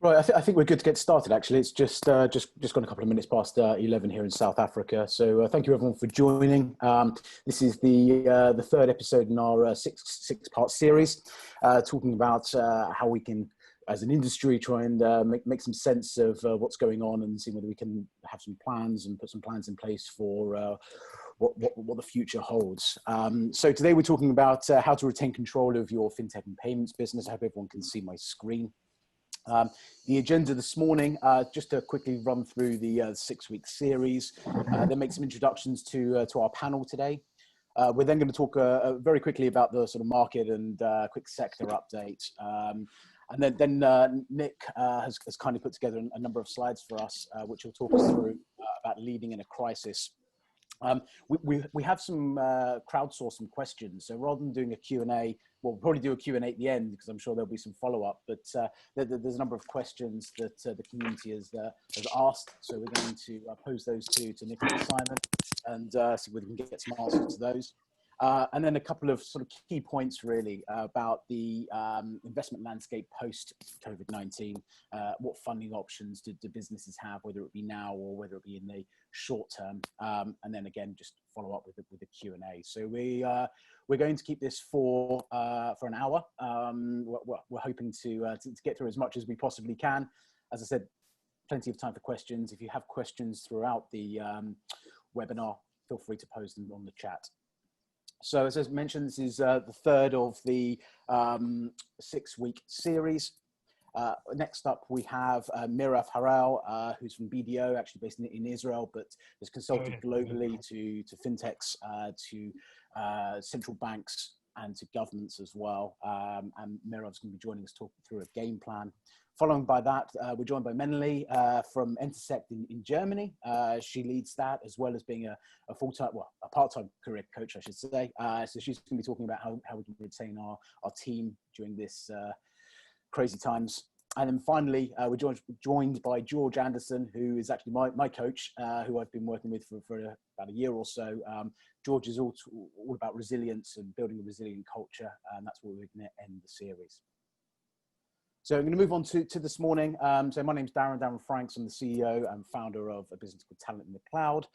Right, I think we're good to get started. Actually, it's just gone a couple of minutes past 11 here in South Africa. So thank you everyone for joining. This is the third episode in our six-part series, talking about how we can, as an industry, try and make some sense of what's going on and see whether we can have some plans and put some plans in place for what the future holds. So today we're talking about how to retain control of your fintech and payments business. I hope everyone can see my screen. The agenda this morning, just to quickly run through the 6-week series, then make some introductions to our panel today. We're then going to talk very quickly about the sort of market and quick sector update. And then Nick has kindly put together a number of slides for us, which will talk us through about leading in a crisis. We have some crowdsourced some questions. So rather than doing a Q&A, we'll probably do a Q&A at the end because I'm sure there'll be some follow-up. But there's a number of questions that the community has asked. So we're going to pose those to Nick and Simon and see whether we can get some answers to those. And then a couple of sort of key points really about the investment landscape post COVID-19. What funding options do businesses have, whether it be now or whether it be in the short term? And then again, just follow up with the Q&A. So we're going to keep this for an hour. We're hoping to get through as much as we possibly can. As I said, plenty of time for questions. If you have questions throughout the webinar, feel free to post them on the chat. So as I mentioned, this is the third of the 6-week series. Next up, we have Mirav Harel, who's from BDO, actually based in Israel, but has consulted globally to fintechs, to central banks, and to governments as well. And Mirav's going to be joining us talking through a game plan. Following by that, we're joined by Menli from Intersect in Germany. She leads that as well as being a full-time, well, a part-time career coach, I should say. So she's going to be talking about how we can retain our team during this crazy times. And then finally, we're joined by George Anderson, who is actually my coach, who I've been working with for about a year or so. George is all about resilience and building a resilient culture, and that's where we're going to end the series. So I'm going to move on to this morning. So my name's Darren Franks. I'm the CEO and founder of a business called Talent in the Cloud.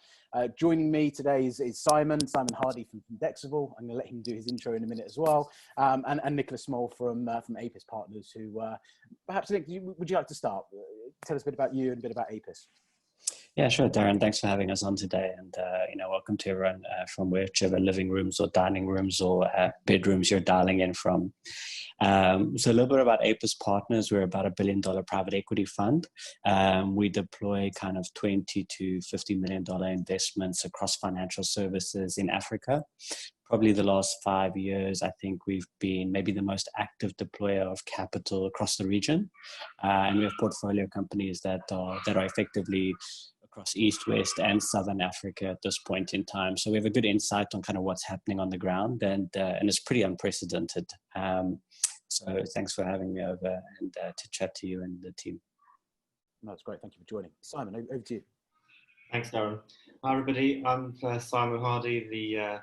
Joining me today is Simon Hardy from Findexable. I'm going to let him do his intro in a minute as well. And Nicholas Smalle from Apis Partners, who perhaps, Nick, would you like to start? Tell us a bit about you and a bit about Apis. Yeah, sure, Darren. Thanks for having us on today, and welcome to everyone from whichever living rooms or dining rooms or bedrooms you're dialing in from. So a little bit about Apis Partners. We're about $1 billion private equity fund. We deploy kind of $20 to $50 million investments across financial services in Africa. Probably the last 5 years, I think we've been maybe the most active deployer of capital across the region. And we have portfolio companies that are effectively across East, West, and Southern Africa at this point in time. So we have a good insight on kind of what's happening on the ground, and it's pretty unprecedented. So thanks for having me over and to chat to you and the team. No, that's great. Thank you for joining. Simon, over to you. Thanks, Darren. Hi, everybody. I'm Simon Hardy, the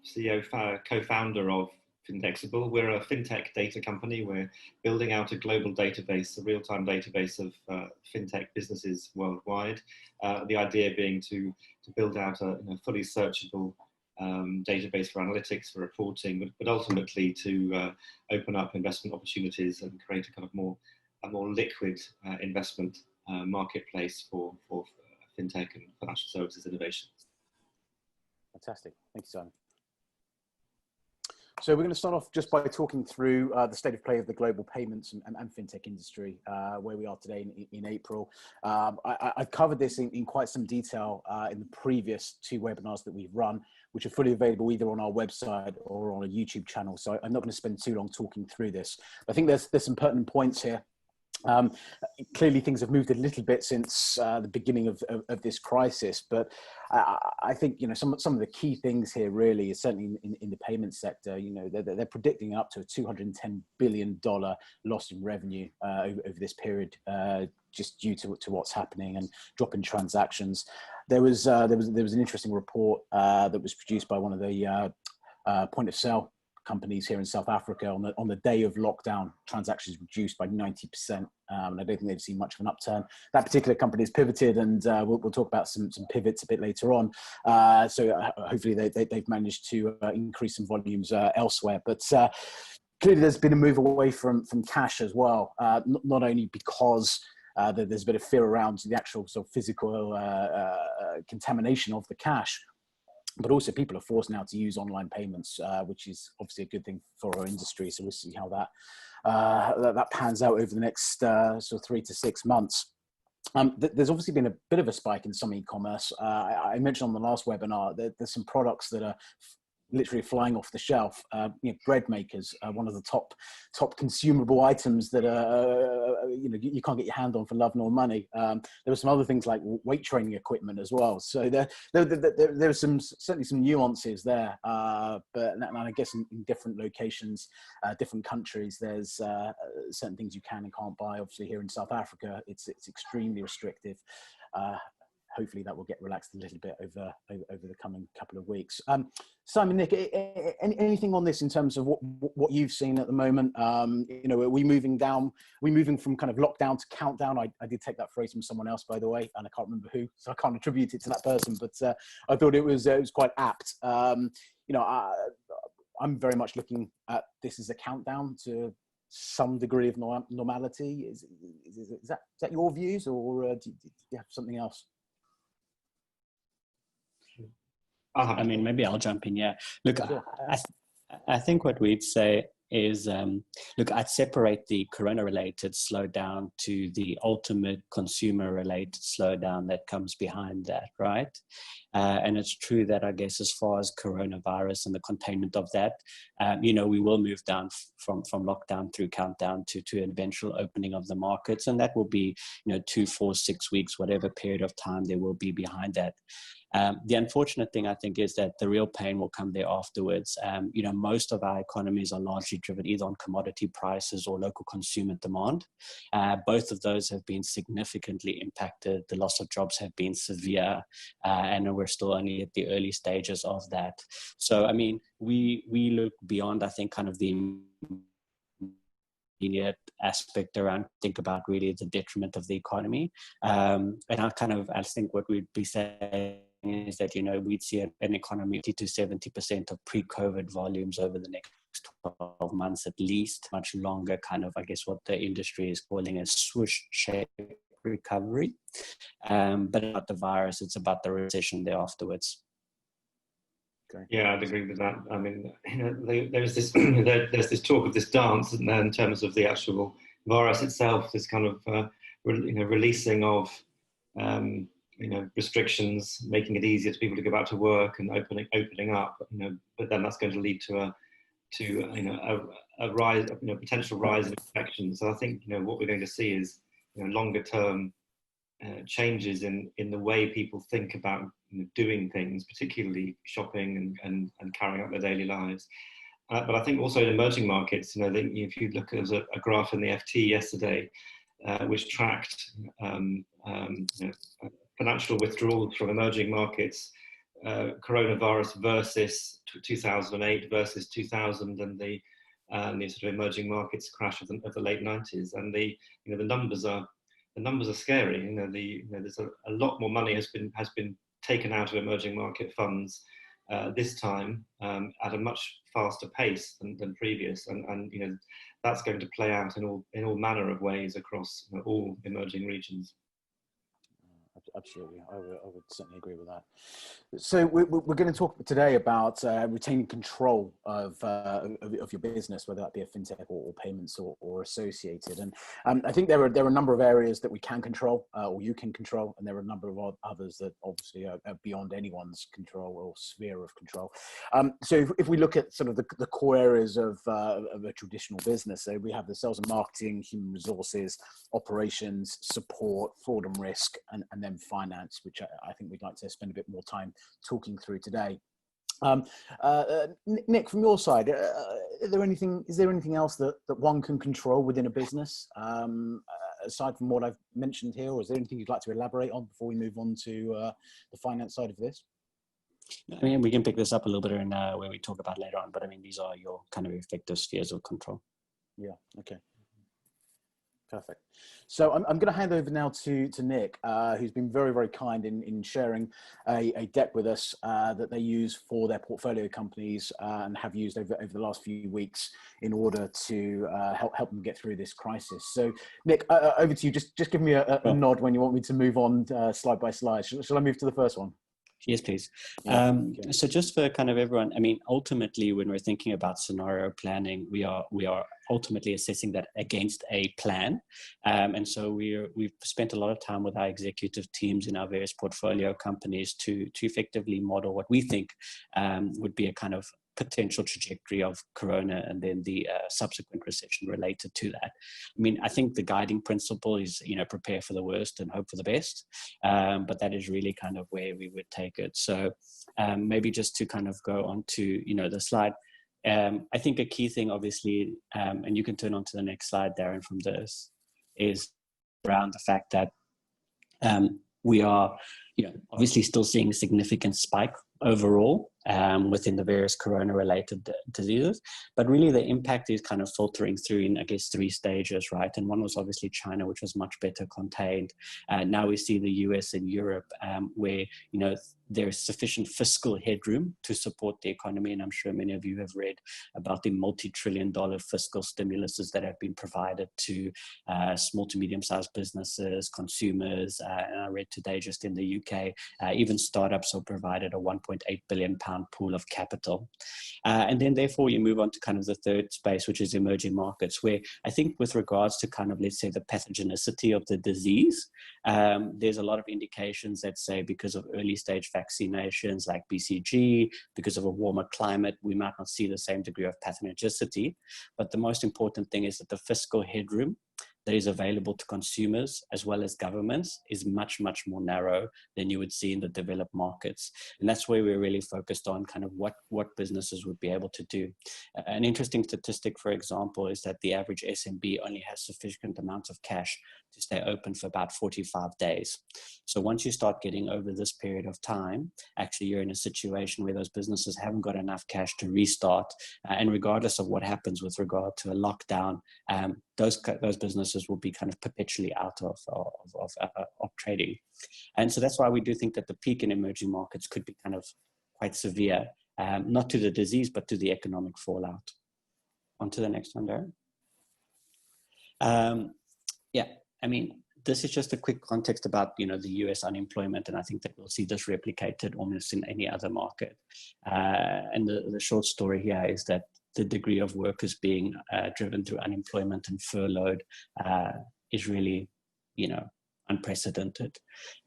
CEO, co-founder of Findexable. We're a fintech data company. We're building out a global database, a real-time database of fintech businesses worldwide. The idea being to build out a fully searchable database for analytics, for reporting, but ultimately to open up investment opportunities and create a kind of a more liquid investment marketplace for fintech and financial services innovations. Fantastic. Thank you, Simon. So we're going to start off just by talking through the state of play of the global payments and fintech industry, where we are today in April. I've covered this in quite some detail in the previous 2 webinars that we've run, which are fully available either on our website or on a YouTube channel. So I'm not going to spend too long talking through this. I think there's some pertinent points here. Clearly things have moved a little bit since the beginning of this crisis, but I think some of the key things here really is certainly in the payment sector. They're predicting up to a $210 billion loss in revenue over this period, just due to what's happening and drop in transactions. There was an interesting report that was produced by one of the point of sale companies here in South Africa on the day of lockdown, transactions reduced by 90%. And I don't think they've seen much of an upturn. That particular company has pivoted, and we'll talk about some pivots a bit later on. So hopefully they've managed to increase some volumes elsewhere. But clearly there's been a move away from cash as well, not only because there's a bit of fear around the actual sort of physical contamination of the cash, but also people are forced now to use online payments, which is obviously a good thing for our industry. So we'll see how that pans out over the next sort of 3 to 6 months. There's obviously been a bit of a spike in some e-commerce. I mentioned on the last webinar that there's some products that are literally flying off the shelf. Bread makers are one of the top consumable items that you can't get your hand on for love nor money. There were some other things like weight training equipment as well. So there are certainly some nuances there. But I guess in different locations, different countries, there's certain things you can and can't buy. Obviously here in South Africa, it's extremely restrictive. Hopefully that will get relaxed a little bit over the coming couple of weeks. Simon, Nick, anything on this in terms of what you've seen at the moment? Are we moving from kind of lockdown to countdown? I did take that phrase from someone else, by the way, and I can't remember who, so I can't attribute it to that person, but I thought it was quite apt. I'm very much looking at this as a countdown to some degree of normality. Is that your views, or do you have something else? I mean, maybe I'll jump in. Yeah. Look, I think what we'd say is, look, I'd separate the corona-related slowdown to the ultimate consumer-related slowdown that comes behind that, right? And it's true that I guess as far as coronavirus and the containment of that, we will move down from lockdown through countdown to an eventual opening of the markets. And that will be, 2, 4, 6 weeks, whatever period of time there will be behind that. The unfortunate thing, I think, is that the real pain will come there afterwards. Most of our economies are largely driven either on commodity prices or local consumer demand. Both of those have been significantly impacted. The loss of jobs have been severe, and we're still only at the early stages of that. So, I mean, we look beyond, I think, kind of the immediate aspect around, think about really the detriment of the economy. And I think what we'd be saying is that, we'd see an economy 50 to 70% of pre-COVID volumes over the next 12 months at least, much longer, kind of, I guess, what the industry is calling a swoosh shape recovery. But not the virus, it's about the recession there afterwards. Okay. Yeah, I'd agree with that. I mean, there's this there's this talk of this dance, isn't there, in terms of the actual virus itself, this kind of releasing of restrictions, making it easier to people to go back to work and opening up. But then that's going to lead to a rise, potential rise in infections. So I think what we're going to see is longer term changes in the way people think about doing things, particularly shopping and carrying out their daily lives. But I think also in emerging markets, if you look at a graph in the FT yesterday, which tracked financial withdrawals from emerging markets, coronavirus versus 2008 versus 2000, and the sort of emerging markets crash of the late 90s, and the numbers are scary. There's a lot more money has been taken out of emerging market funds this time at a much faster pace than previous, and that's going to play out in all manner of ways across all emerging regions. Absolutely, I would certainly agree with that. So we're going to talk today about retaining control of your business, whether that be a fintech or payments or associated. And I think there are a number of areas that we can control, or you can control, and there are a number of others that obviously are beyond anyone's control or sphere of control. So if we look at sort of the core areas of a traditional business, so we have the sales and marketing, human resources, operations, support, fraud and risk, and then finance, which I think we'd like to spend a bit more time talking through today. Nick, from your side, is there anything else that one can control within a business, aside from what I've mentioned here, or is there anything you'd like to elaborate on before we move on to the finance side of this? I mean, we can pick this up a little bit in where we talk about later on, but I mean, these are your kind of effective spheres of control. Yeah, okay. Perfect. So I'm going to hand over now to Nick, who's been very, very kind in sharing a deck with us that they use for their portfolio companies and have used over the last few weeks in order to help them get through this crisis. So Nick, over to you. Just give me a nod when you want me to move on slide by slide. Shall I move to the first one? Yes, please. Yeah, okay. So just for kind of everyone, I mean, ultimately, when we're thinking about scenario planning, we are ultimately assessing that against a plan. And so we've spent a lot of time with our executive teams in our various portfolio companies to effectively model what we think would be a kind of potential trajectory of Corona and then the subsequent recession related to that. I mean, I think the guiding principle is, prepare for the worst and hope for the best. But that is really kind of where we would take it. So maybe just to kind of go on to, the slide. I think a key thing, obviously, and you can turn on to the next slide, Darren, from this, is around the fact that we are, obviously still seeing a significant spike overall within the various corona-related diseases, but really the impact is kind of filtering through in, I guess, 3 stages, right? And one was obviously China, which was much better contained. Now we see the US and Europe, where there's sufficient fiscal headroom to support the economy, and I'm sure many of you have read about the multi-trillion-dollar fiscal stimuluses that have been provided to small to medium-sized businesses, consumers, and I read today just in the UK, even startups are provided a £1.8 billion pool of capital. And then therefore you move on to kind of the third space, which is emerging markets, where I think with regards to kind of, let's say, the pathogenicity of the disease, there's a lot of indications that say because of early stage vaccinations like BCG, because of a warmer climate, we might not see the same degree of pathogenicity. But the most important thing is that the fiscal headroom that is available to consumers as well as governments is much, much more narrow than you would see in the developed markets. And that's where we're really focused on kind of what businesses would be able to do. An interesting statistic, for example, is that the average SMB only has sufficient amounts of cash to stay open for about 45 days. So once you start getting over this period of time, actually you're in a situation where those businesses haven't got enough cash to restart. And regardless of what happens with regard to a lockdown, those businesses will be kind of perpetually out of trading. And so that's why we do think that the peak in emerging markets could be kind of quite severe, not to the disease, but to the economic fallout. On to the next one, Darren. Yeah, I mean, this is just a quick context about, the US unemployment, and I think that we'll see this replicated almost in any other market. And the short story here is that the degree of workers being driven through unemployment and furloughed is really, unprecedented.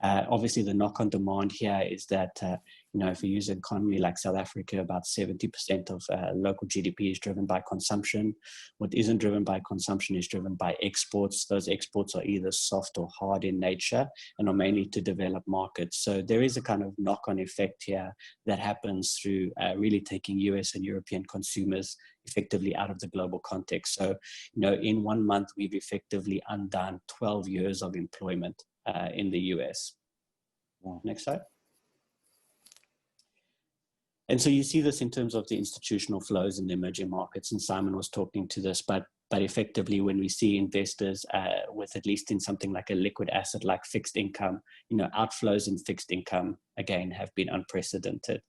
Obviously, the knock-on demand here is that, if you use an economy like South Africa, about 70% of local GDP is driven by consumption. What isn't driven by consumption is driven by exports. Those exports are either soft or hard in nature and are mainly to developed markets. So there is a kind of knock-on effect here that happens through really taking US and European consumers effectively out of the global context. So, in 1 month, we've effectively undone 12 years of employment in the US. Wow. Next slide. And so you see this in terms of the institutional flows in the emerging markets, and Simon was talking to this, but effectively when we see investors with at least in something like a liquid asset like fixed income, outflows in fixed income, again, have been unprecedented,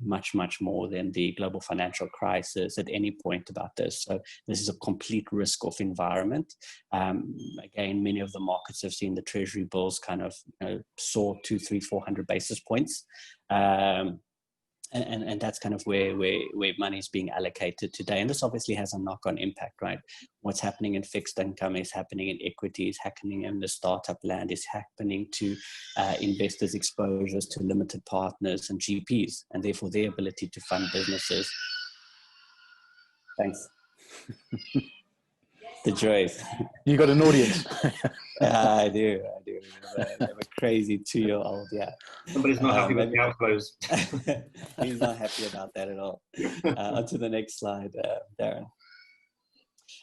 much, much more than the global financial crisis at any point about this. So this is a complete risk-off environment. Again, many of the markets have seen the treasury bills kind of soar 200, 300, 400 basis points. And that's kind of where money is being allocated today. And this obviously has a knock-on impact, right? What's happening in fixed income is happening in equity, is happening in the startup land, is happening to investors' exposures to limited partners and GPs, and therefore their ability to fund businesses. Thanks. The joys. You got an audience. I do. I have a crazy 2-year-old, yeah. Somebody's not happy with the outflows. He's not happy about that at all. On to the next slide, Darren.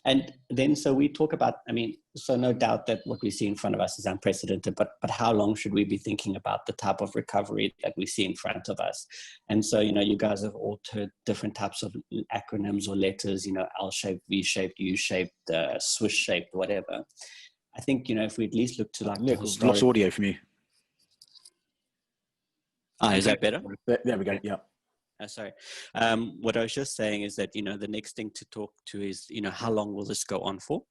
And then, so we talk about, I mean, so no doubt that what we see in front of us is unprecedented, but how long should we be thinking about the type of recovery that we see in front of us? And so, you guys have all heard different types of acronyms or letters, L-shaped, V-shaped, U-shaped, Swiss-shaped, whatever. I think, if we at least look to like Nick, we've lost audio from you. Is that better? There we go, yeah. Sorry. What I was just saying is that, the next thing to talk to is, how long will this go on for?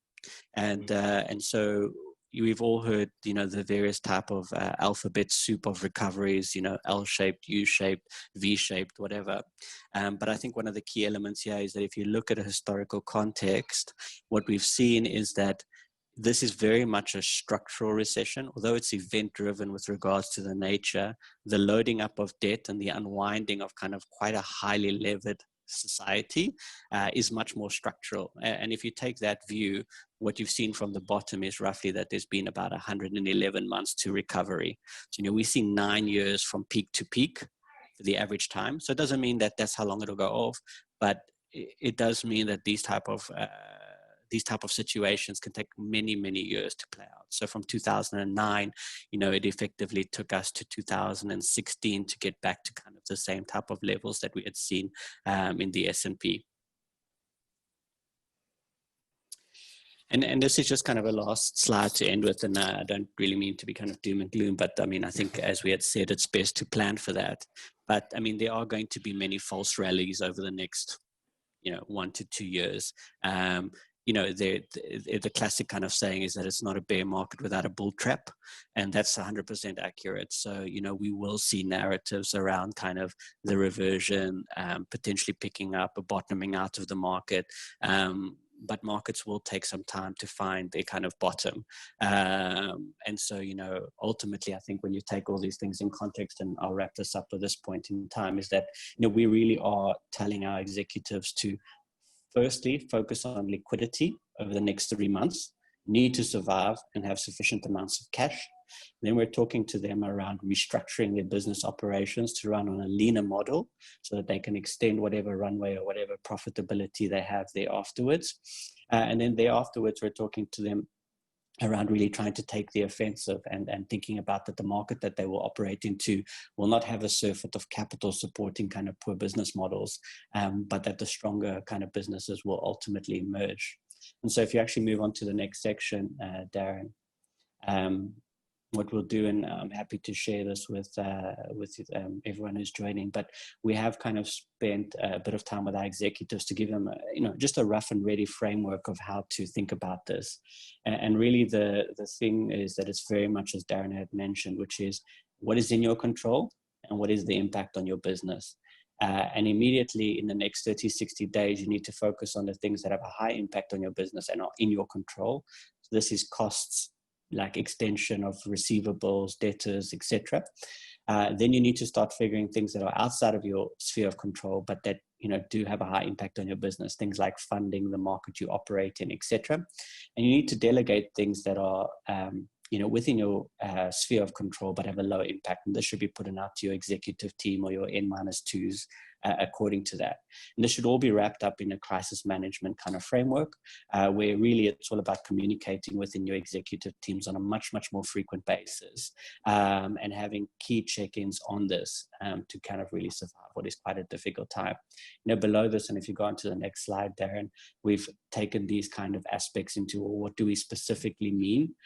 And so we've all heard, the various type of alphabet soup of recoveries, L-shaped, U-shaped, V-shaped, whatever. But I think one of the key elements here is that if you look at a historical context, what we've seen is that this is very much a structural recession, although it's event driven with regards to the nature. The loading up of debt and the unwinding of kind of quite a highly levered society is much more structural. And if you take that view, what you've seen from the bottom is roughly that there's been about 111 months to recovery. So, we see 9 years from peak to peak for the average time. So it doesn't mean that that's how long it'll go off, but it does mean that these type of situations can take many, many years to play out. So from 2009, it effectively took us to 2016 to get back to kind of the same type of levels that we had seen in the S&P. And this is just kind of a last slide to end with, and I don't really mean to be kind of doom and gloom, but I mean, I think as we had said, it's best to plan for that. But I mean, there are going to be many false rallies over the next, 1 to 2 years. The classic kind of saying is that it's not a bear market without a bull trap, and that's 100% accurate. So, we will see narratives around kind of the reversion, potentially picking up, a bottoming out of the market. But markets will take some time to find their kind of bottom. And so, ultimately, I think when you take all these things in context, and I'll wrap this up at this point in time, is that, we really are telling our executives to firstly focus on liquidity over the next 3 months, need to survive and have sufficient amounts of cash. Then we're talking to them around restructuring their business operations to run on a leaner model so that they can extend whatever runway or whatever profitability they have there afterwards. And then afterwards, we're talking to them around really trying to take the offensive and thinking about that the market that they will operate into will not have a surfeit of capital supporting kind of poor business models, but that the stronger kind of businesses will ultimately emerge. And so if you actually move on to the next section, Darren, what we'll do, and I'm happy to share this with everyone who's joining, but we have kind of spent a bit of time with our executives to give them, just a rough and ready framework of how to think about this. And really the thing is that it's very much as Darren had mentioned, which is what is in your control and what is the impact on your business. And immediately in the next 30, 60 days, you need to focus on the things that have a high impact on your business and are in your control. So this is costs, like extension of receivables, debtors, etc. Then you need to start figuring things that are outside of your sphere of control, but that do have a high impact on your business. Things like funding, the market you operate in, etc. And you need to delegate things that are within your sphere of control, but have a lower impact. And this should be put out to your executive team or your N-2s according to that. And this should all be wrapped up in a crisis management kind of framework, where really it's all about communicating within your executive teams on a much, much more frequent basis, and having key check-ins on this to kind of really survive what is quite a difficult time. Below this, and if you go on to the next slide, Darren, we've taken these kind of aspects into, well, what do we specifically mean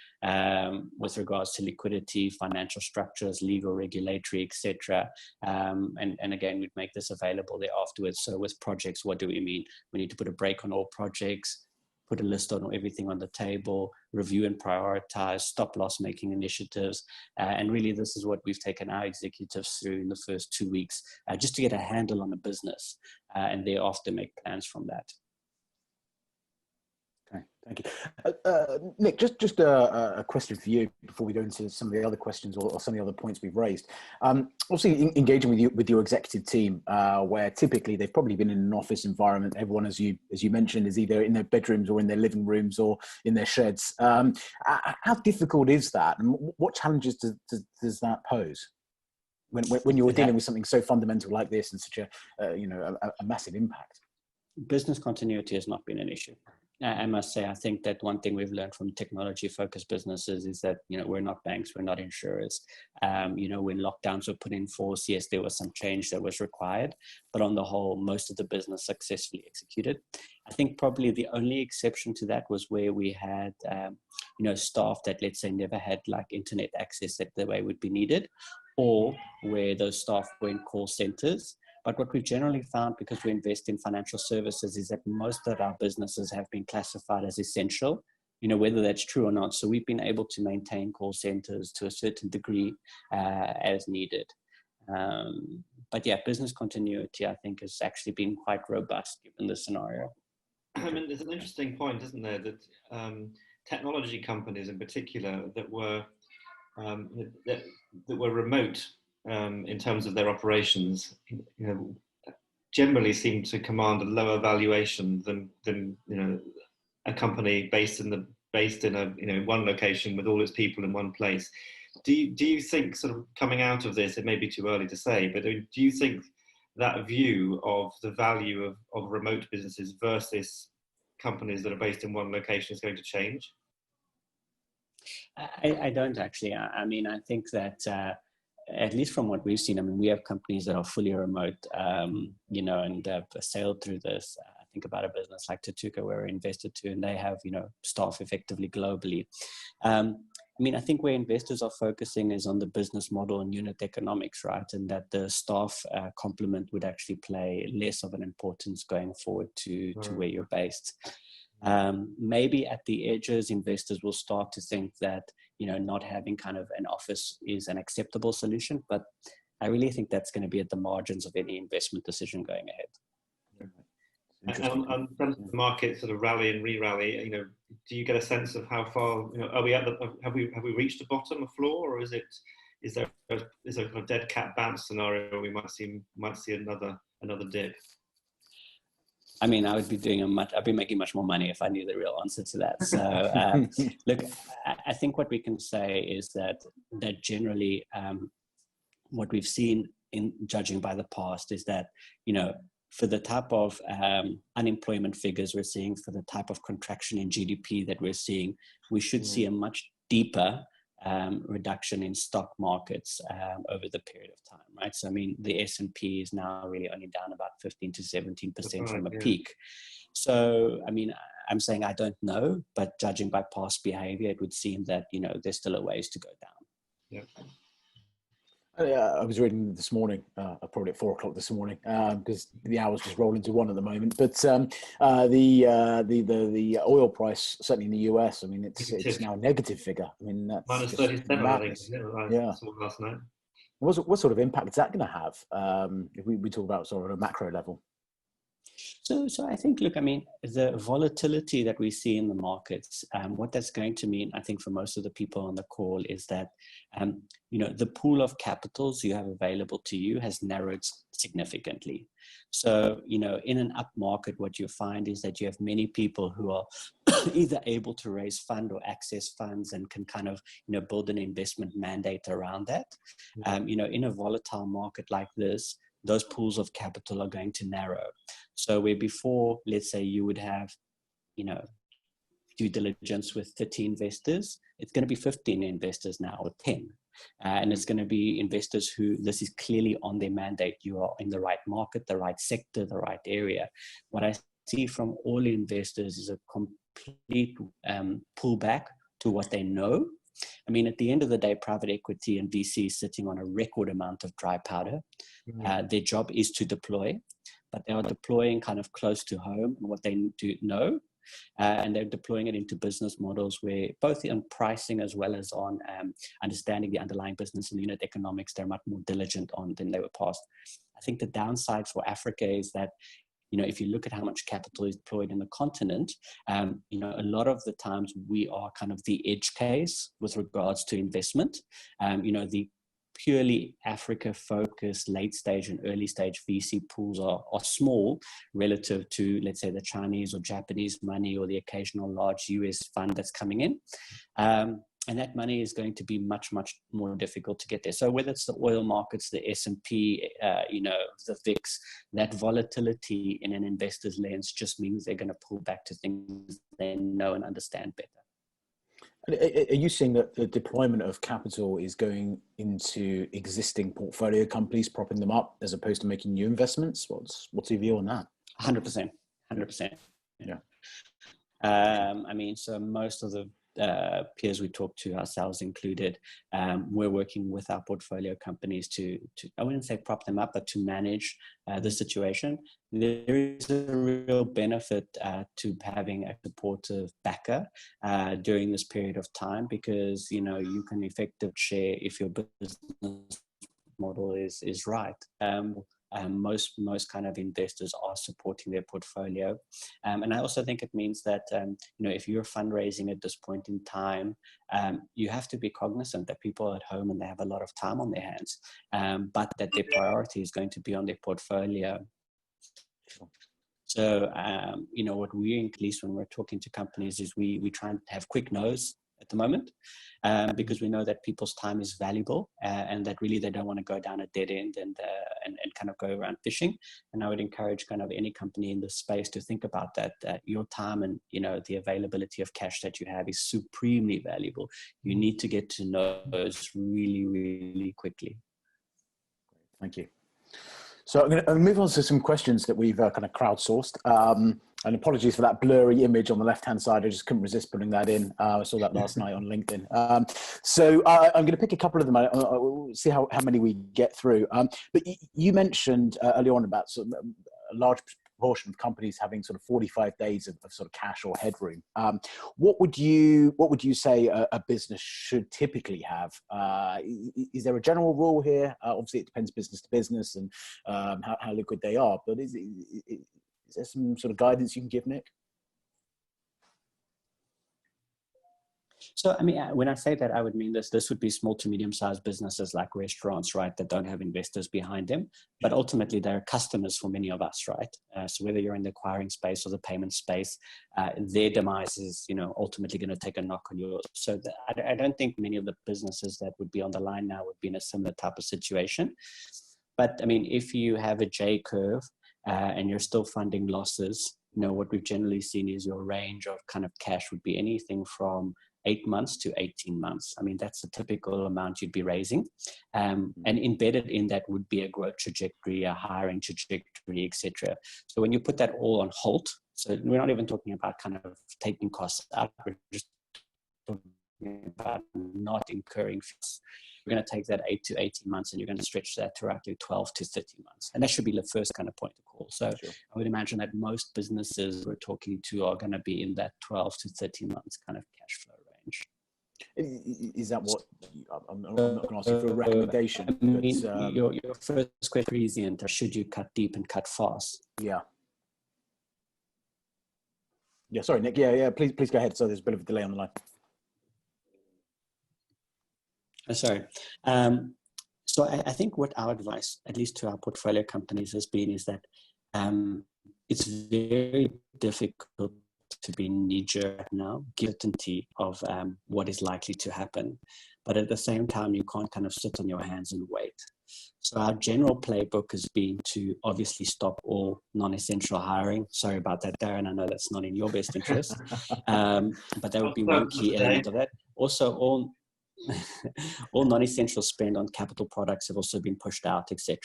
with regards to liquidity, financial structures, legal, regulatory, etc. And again, we'd make this available there afterwards. So with projects, what do we mean? We need to put a break on all projects, put a list on everything on the table, review and prioritize, stop loss making initiatives. And really, this is what we've taken our executives through in the first 2 weeks, just to get a handle on the business, and thereafter make plans from that. Okay, thank you. Nick, just a question for you before we go into some of the other questions or some of the other points we've raised. Obviously, engaging with your executive team, where typically they've probably been in an office environment. Everyone, as you mentioned, is either in their bedrooms or in their living rooms or in their sheds. How difficult is that, and what challenges does that pose when you're dealing with something so fundamental like this and such a massive impact? Business continuity has not been an issue. I must say, I think that one thing we've learned from technology-focused businesses is that, we're not banks, we're not insurers. When lockdowns were put in force, yes, there was some change that was required, but on the whole, most of the business successfully executed. I think probably the only exception to that was where we had, staff that, let's say, never had like internet access that the way would be needed, or where those staff were in call centers. But what we've generally found, because we invest in financial services, is that most of our businesses have been classified as essential, whether that's true or not. So we've been able to maintain call centers to a certain degree as needed. But yeah, business continuity, I think, has actually been quite robust given the scenario. I mean, there's an interesting point, isn't there, that technology companies in particular that were remote in terms of their operations, generally seem to command a lower valuation than a company based in one location with all its people in one place. Do you think, sort of coming out of this, it may be too early to say, but do you think that view of the value of remote businesses versus companies that are based in one location is going to change? I don't actually. I mean, I think that at least from what we've seen, I mean, we have companies that are fully remote, and have sailed through this. I think about a business like Tatuka, where we're invested to, and they have, staff effectively globally. I mean, I think where investors are focusing is on the business model and unit economics, right? And that the staff complement would actually play less of an importance going forward to where you're based. Maybe at the edges, investors will start to think that, not having kind of an office is an acceptable solution, but I really think that's going to be at the margins of any investment decision going ahead. And from the market sort of rally and re-rally, do you get a sense of how far, are we have we reached the bottom, a floor, or is there a kind of dead cat bounce scenario we might see another dip? I mean, I'd be making much more money if I knew the real answer to that. So, look, I think what we can say is that generally, what we've seen in judging by the past is that, for the type of unemployment figures we're seeing, for the type of contraction in GDP that we're seeing, we should see a much deeper reduction in stock markets over the period of time, right? So, I mean, the S&P is now really only down about 15 to 17% from a peak. So, I mean, I'm saying I don't know, but judging by past behavior, it would seem that, there's still a ways to go down. Yeah. I was reading this morning, probably at 4 o'clock this morning, because the hours just roll into one at the moment. But the oil price, certainly in the US, I mean, it's now a negative figure. I mean, that's minus 37, madness. I think. Yeah. Last night. What sort of impact is that going to have if we talk about sort of a macro level? So I think, look, I mean, the volatility that we see in the markets, what that's going to mean, I think, for most of the people on the call is that, the pool of capitals you have available to you has narrowed significantly. So, in an up market, what you find is that you have many people who are either able to raise fund or access funds and can kind of, build an investment mandate around that. In a volatile market like this, those pools of capital are going to narrow. So where before, let's say you would have, due diligence with 30 investors, it's going to be 15 investors now, or 10. And it's going to be investors who this is clearly on their mandate. You are in the right market, the right sector, the right area. What I see from all investors is a complete pullback to what they know. I mean, at the end of the day, private equity and VC is sitting on a record amount of dry powder. Their job is to deploy, but they are deploying kind of close to home and what they do know. And they're deploying it into business models where both on pricing as well as on understanding the underlying business and unit economics, they're much more diligent on than they were past. I think the downside for Africa is that, if you look at how much capital is deployed in the continent, a lot of the times we are kind of the edge case with regards to investment. The purely Africa-focused late stage and early stage VC pools are small relative to, let's say, the Chinese or Japanese money or the occasional large US fund that's coming in. and that money is going to be much, much more difficult to get there. So whether it's the oil markets, the S&P, the VIX, that volatility in an investor's lens just means they're going to pull back to things they know and understand better. Are you seeing that the deployment of capital is going into existing portfolio companies, propping them up, as opposed to making new investments? What's your view on that? 100%. Yeah. I mean, so most of the peers we talk to, ourselves included, we're working with our portfolio companies to I wouldn't say prop them up, but to manage the situation. There is a real benefit to having a supportive backer during this period of time, because you can effectively share if your business model is right. Most kind of investors are supporting their portfolio, and I also think it means that if you're fundraising at this point in time, you have to be cognizant that people are at home and they have a lot of time on their hands, but that their priority is going to be on their portfolio. So what we, at least when we're talking to companies, is we try and have quick no's at the moment, because we know that people's time is valuable, and that really they don't want to go down a dead end and kind of go around fishing. And I would encourage kind of any company in this space to think about that your time and the availability of cash that you have is supremely valuable. You need to get to know those really, really quickly. Thank you. So I'm going to move on to some questions that we've kind of crowdsourced. And apologies for that blurry image on the left-hand side. I just couldn't resist putting that in. I saw that last night on LinkedIn. So I'm going to pick a couple of them. We'll see how many we get through. But you mentioned earlier on about sort of a large proportion of companies having sort of 45 days of sort of cash or headroom. What would you say a business should typically have? Is there a general rule here? Obviously, it depends business to business and how liquid they are. But is there some sort of guidance you can give, Nick? So, I mean, when I say that, I would mean this would be small to medium-sized businesses like restaurants, right, that don't have investors behind them. But ultimately, they're customers for many of us, right? So whether you're in the acquiring space or the payment space, their demise is, ultimately going to take a knock on yours. So I don't think many of the businesses that would be on the line now would be in a similar type of situation. But, I mean, if you have a J curve and you're still funding losses, what we've generally seen is your range of kind of cash would be anything from 8 months to 18 months. I mean, that's the typical amount you'd be raising. And embedded in that would be a growth trajectory, a hiring trajectory, etc. So when you put that all on halt, so we're not even talking about kind of taking costs out, we're just talking about not incurring fees. You're going to take that 8 to 18 months and you're going to stretch that to roughly 12 to 13 months. And that should be the first kind of point of call. So sure. I would imagine that most businesses we're talking to are going to be in that 12 to 13 months kind of cash flow range. Is that what, I'm not going to ask you for a recommendation. I mean, but, your first question is, should you cut deep and cut fast? Yeah. Yeah, sorry, Nick. Yeah, please go ahead. So there's a bit of a delay on the line. Sorry. So I think what our advice, at least to our portfolio companies, has been is that it's very difficult to be knee-jerk now, certainty of what is likely to happen. But at the same time, you can't kind of sit on your hands and wait. So our general playbook has been to obviously stop all non-essential hiring. Sorry about that, Darren. I know that's not in your best interest. But that would be one key element of that. Also, all non-essential spend on capital products have also been pushed out, etc.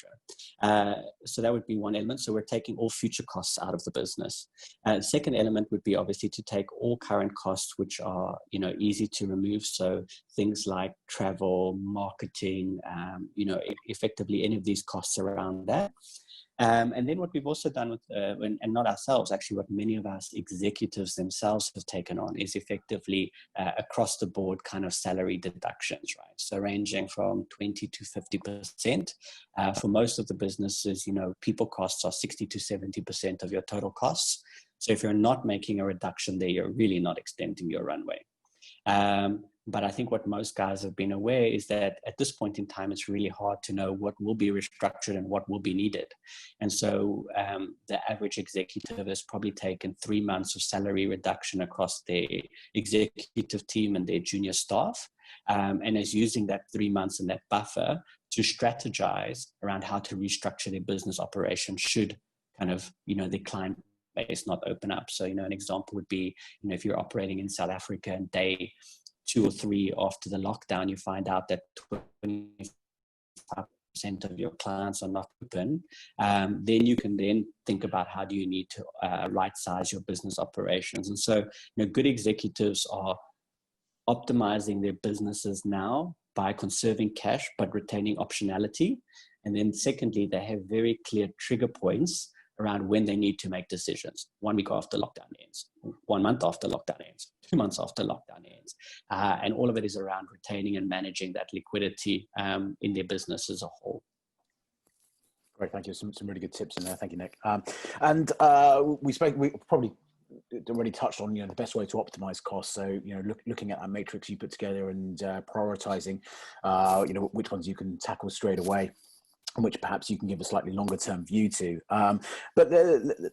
So that would be one element. So we're taking all future costs out of the business. The second element would be obviously to take all current costs, which are easy to remove. So things like travel, marketing, effectively any of these costs around that. And then what we've also done with, and not ourselves, actually what many of us executives themselves have taken on is effectively across the board kind of salary deductions, right? So ranging from 20 to 50%. For most of the businesses, people costs are 60 to 70% of your total costs. So if you're not making a reduction there, you're really not extending your runway. But I think what most guys have been aware is that at this point in time, it's really hard to know what will be restructured and what will be needed. And so the average executive has probably taken 3 months of salary reduction across their executive team and their junior staff, and is using that 3 months and that buffer to strategize around how to restructure their business operation should kind of, their client base not open up. So, an example would be, if you're operating in South Africa and day 2 or 3 after the lockdown, you find out that 25% of your clients are not open, then you can then think about how do you need to right size your business operations. And so, good executives are optimizing their businesses now by conserving cash, but retaining optionality. And then secondly, they have very clear trigger points around when they need to make decisions. 1 week after lockdown ends, 1 month after lockdown ends, 2 months after lockdown ends. And all of it is around retaining and managing that liquidity in their business as a whole. Great, thank you. Some really good tips in there. Thank you, Nick. We probably already touched on, the best way to optimize costs. So, looking at that matrix you put together and prioritizing, which ones you can tackle straight away, and which perhaps you can give a slightly longer term view to. But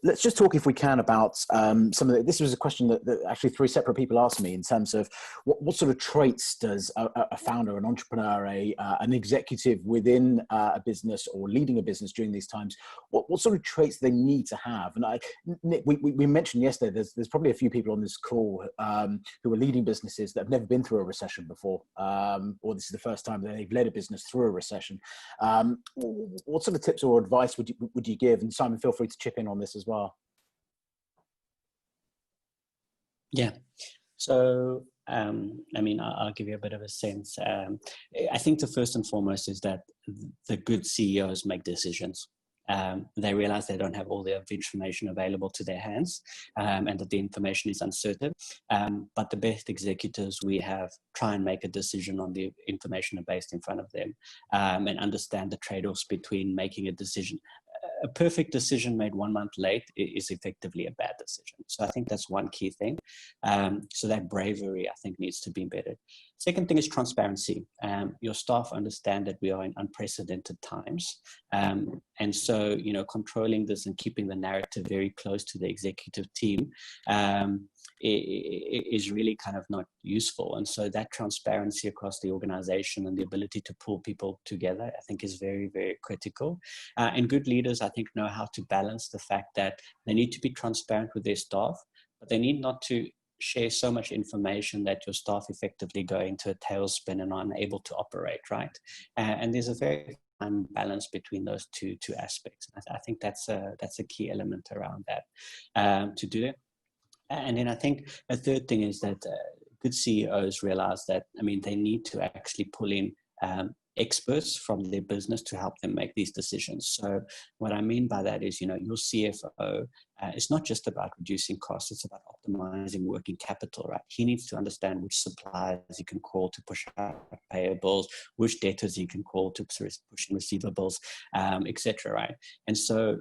let's just talk, if we can, about some of the, this was a question that actually 3 separate people asked me in terms of what sort of traits does a founder, an entrepreneur, an executive within a business or leading a business during these times, what sort of traits they need to have. And Nick, we mentioned yesterday, there's probably a few people on this call who are leading businesses that have never been through a recession before, or this is the first time that they've led a business through a recession. What sort of tips or advice would you give? And Simon, feel free to chip in on this as well. Yeah. So, I'll give you a bit of a sense. I think the first and foremost is that the good CEOs make decisions. They realize they don't have all the information available to their hands, and that the information is uncertain. But the best executives we have try and make a decision on the information based in front of them, and understand the trade-offs between making a decision. A perfect decision made 1 month late is effectively a bad decision. So I think that's one key thing. So that bravery, I think, needs to be embedded. Second thing is transparency. Your staff understand that we are in unprecedented times. And so, controlling this and keeping the narrative very close to the executive team is really kind of not useful. And so that transparency across the organization and the ability to pull people together, I think, is very, very critical. And good leaders, I think, know how to balance the fact that they need to be transparent with their staff, but they need not to share so much information that your staff effectively go into a tailspin and are unable to operate, right? And there's a very fine balance between those two aspects. I think that's a key element around that to do it. And then I think a third thing is that good CEOs realize that, they need to actually pull in experts from their business to help them make these decisions. So what I mean by that is, your CFO, it's not just about reducing costs, it's about optimizing working capital, right? He needs to understand which suppliers he can call to push out payables, which debtors he can call to push in receivables, etc., right? And so,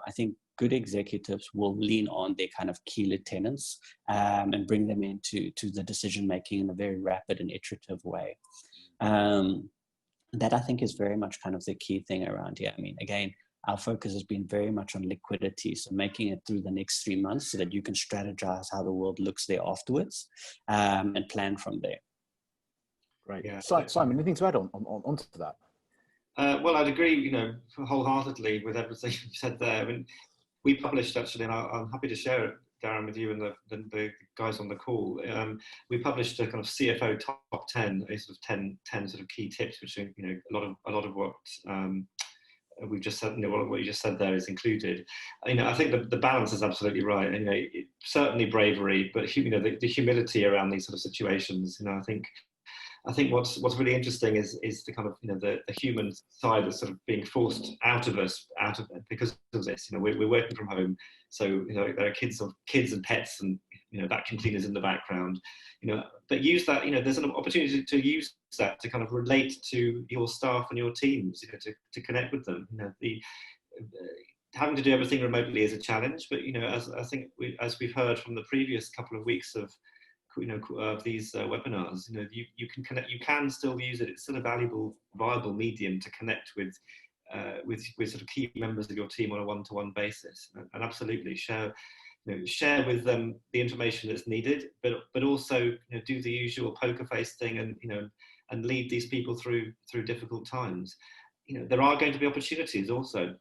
I think good executives will lean on their kind of key lieutenants and bring them into the decision-making in a very rapid and iterative way. That I think is very much kind of the key thing around here. Again, our focus has been very much on liquidity. So making it through the next 3 months so that you can strategize how the world looks there afterwards, and plan from there. Great. Yeah. Simon, anything to add onto that? Well, I'd agree, wholeheartedly with everything you said there. We published, actually, and I'm happy to share it, Darren, with you and the guys on the call. We published a kind of CFO top 10, a sort of 10 sort of key tips, which are, a lot of what we've just said, what you just said there is included. I think the balance is absolutely right. And, certainly bravery, but the humility around these sort of situations. I think what's really interesting is the kind of the human side that's sort of being forced out of us because of this. We're working from home, so there are kids and pets, and vacuum cleaners in the background. But use that. There's an opportunity to use that to kind of relate to your staff and your teams. To connect with them. Having to do everything remotely is a challenge, but as we've heard from the previous couple of weeks of of these webinars. You can connect. You can still use it. It's still a valuable, viable medium to connect with sort of key members of your team on a one-to-one basis, and absolutely share with them the information that's needed, but also do the usual poker face thing, and lead these people through difficult times. There are going to be opportunities also.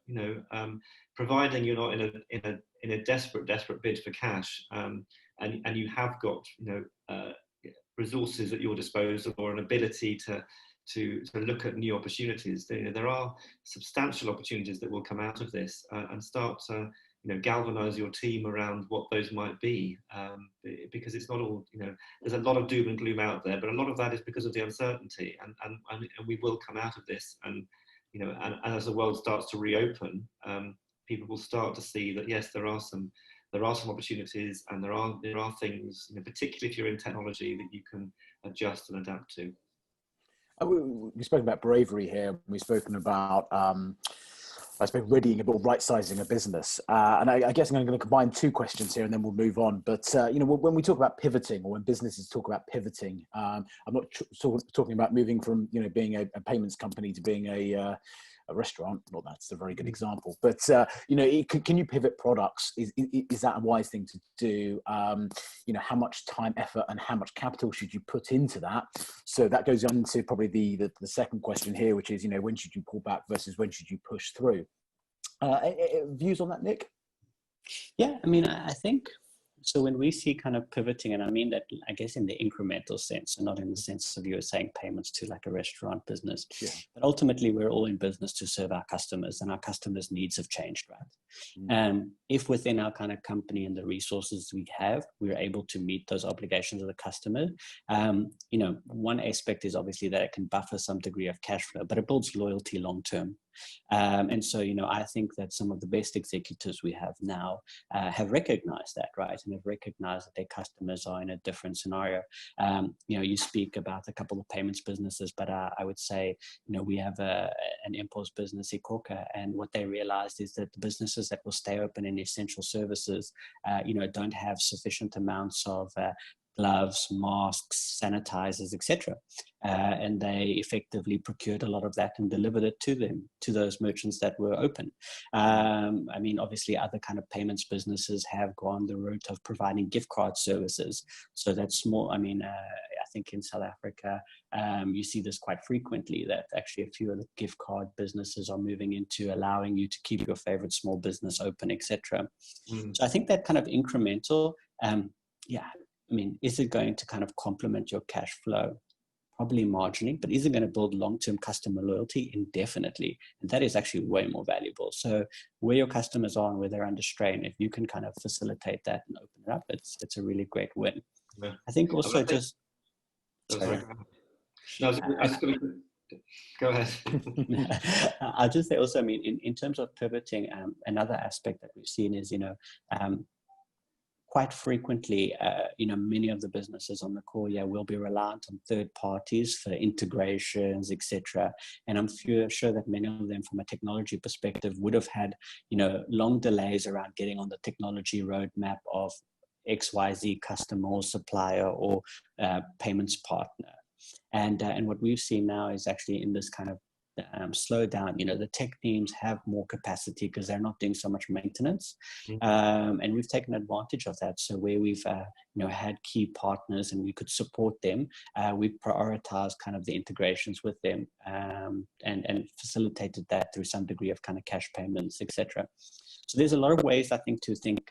Providing you're not in a desperate bid for cash, and you have got resources at your disposal, or an ability to look at new opportunities. There are substantial opportunities that will come out of this, and start to galvanize your team around what those might be, because it's not all, there's a lot of doom and gloom out there, but a lot of that is because of the uncertainty, and we will come out of this, and as the world starts to reopen, people will start to see that yes, there are some opportunities, and there are things, particularly if you're in technology, that you can adjust and adapt to. We've spoken about bravery here. We've spoken about, I suppose, readying or right-sizing a business. And I guess I'm going to combine two questions here, and then we'll move on. But, when we talk about pivoting, or when businesses talk about pivoting, I'm not talking about moving from, being a payments company to being a restaurant. Well, that's a very good example. But, can you pivot products? Is that a wise thing to do? How much time, effort, and how much capital should you put into that? So that goes on to probably the second question here, which is, when should you pull back versus when should you push through? Views on that, Nick? Yeah, I think, so when we see kind of pivoting, and I mean that, I guess, in the incremental sense, and not in the sense of you were saying payments to like a restaurant business, yeah. But ultimately we're all in business to serve our customers, and our customers' needs have changed, right? If within our kind of company and the resources we have, we're able to meet those obligations of the customer, one aspect is obviously that it can buffer some degree of cash flow, but it builds loyalty long term. And so, I think that some of the best executives we have now have recognized that, right? And have recognized that their customers are in a different scenario. You speak about a couple of payments businesses, but I would say, we have an impulse business, Ikoka, and what they realized is that the businesses that will stay open in essential services, don't have sufficient amounts of gloves, masks, sanitizers, etc. And they effectively procured a lot of that and delivered it to them, to those merchants that were open. Obviously other kind of payments businesses have gone the route of providing gift card services. So that's more, I think in South Africa, you see this quite frequently, that actually a few of the gift card businesses are moving into allowing you to keep your favorite small business open, etc. So I think that kind of incremental, is it going to kind of complement your cash flow? Probably marginally, but is it going to build long-term customer loyalty? Indefinitely. And that is actually way more valuable. So where your customers are and where they're under strain, if you can kind of facilitate that and open it up, it's a really great win. Yeah. I think also Go ahead. I'll just say also, in terms of pivoting, another aspect that we've seen is, quite frequently, many of the businesses on the call will be reliant on third parties for integrations, etc. And I'm sure that many of them, from a technology perspective, would have had, long delays around getting on the technology roadmap of XYZ customer or supplier or payments partner. And what we've seen now is actually in this kind of slow down, the tech teams have more capacity because they're not doing so much maintenance. And we've taken advantage of that. So where we've, had key partners and we could support them, we've prioritized kind of the integrations with them, and facilitated that through some degree of kind of cash payments, etc. So there's a lot of ways, I think, to think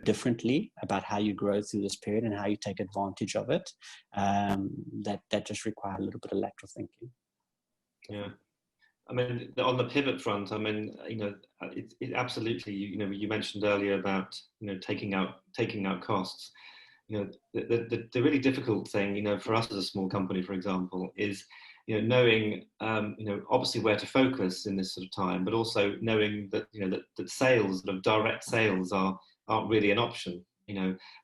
differently about how you grow through this period and how you take advantage of it, that just require a little bit of lateral thinking. Yeah, on the pivot front, it absolutely. You mentioned earlier about taking out costs. The really difficult thing, for us as a small company, for example, is knowing obviously where to focus in this sort of time, but also knowing that that sales, that direct sales, aren't really an option.